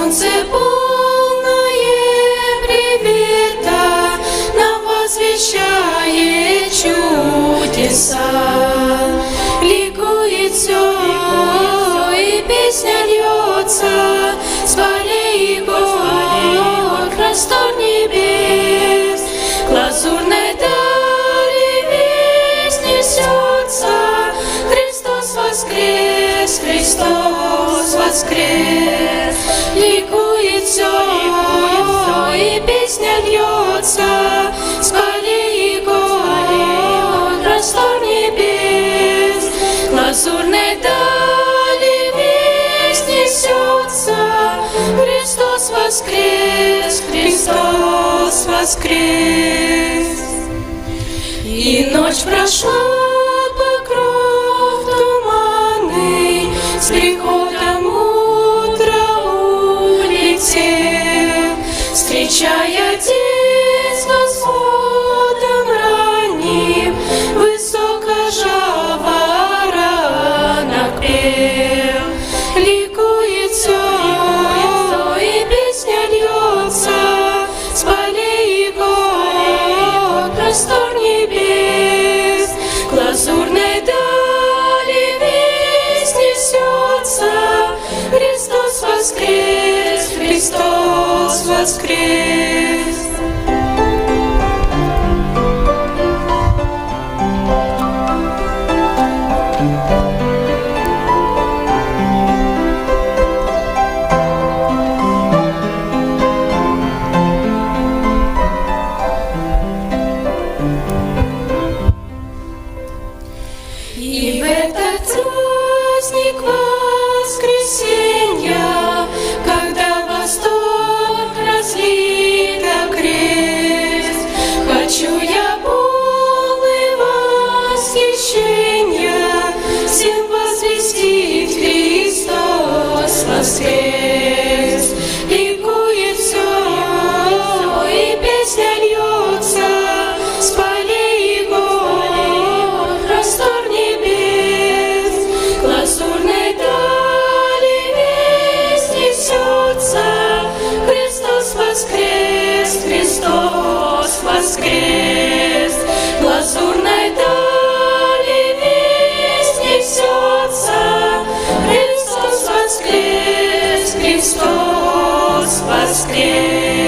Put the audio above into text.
Солнце полное привета нам возвещает чудеса. Ликует все, и песня льется с полей и гор, простор небес. К лазурной дали весть несется: Христос воскрес, Христос воскрес. Ликует все, и песня льется с полей и гор, простор небес. К лазурной дали весть несется: Христос воскрес, Христос воскрес. И ночь прошла, покров туманный, с приходом утра улетел, встречая день с восходом ранним, высоко жаворонок пел. Ликует все, и песня льется с полей и гор, простор небес. К лазурной дали весть несется: Христос воскрес, Христос воскрес. И в этот праздник воскресенья, когда восторг разлит окрест, хочу я полный восхищения всем возвестить: Христос воскрес. Ликует все, и песня льется с полей и гор, простор небес. К лазурной дали весть несется: Христос воскрес, Христос воскрес. К лазурной дали весть несется: Христос воскрес, Христос воскрес.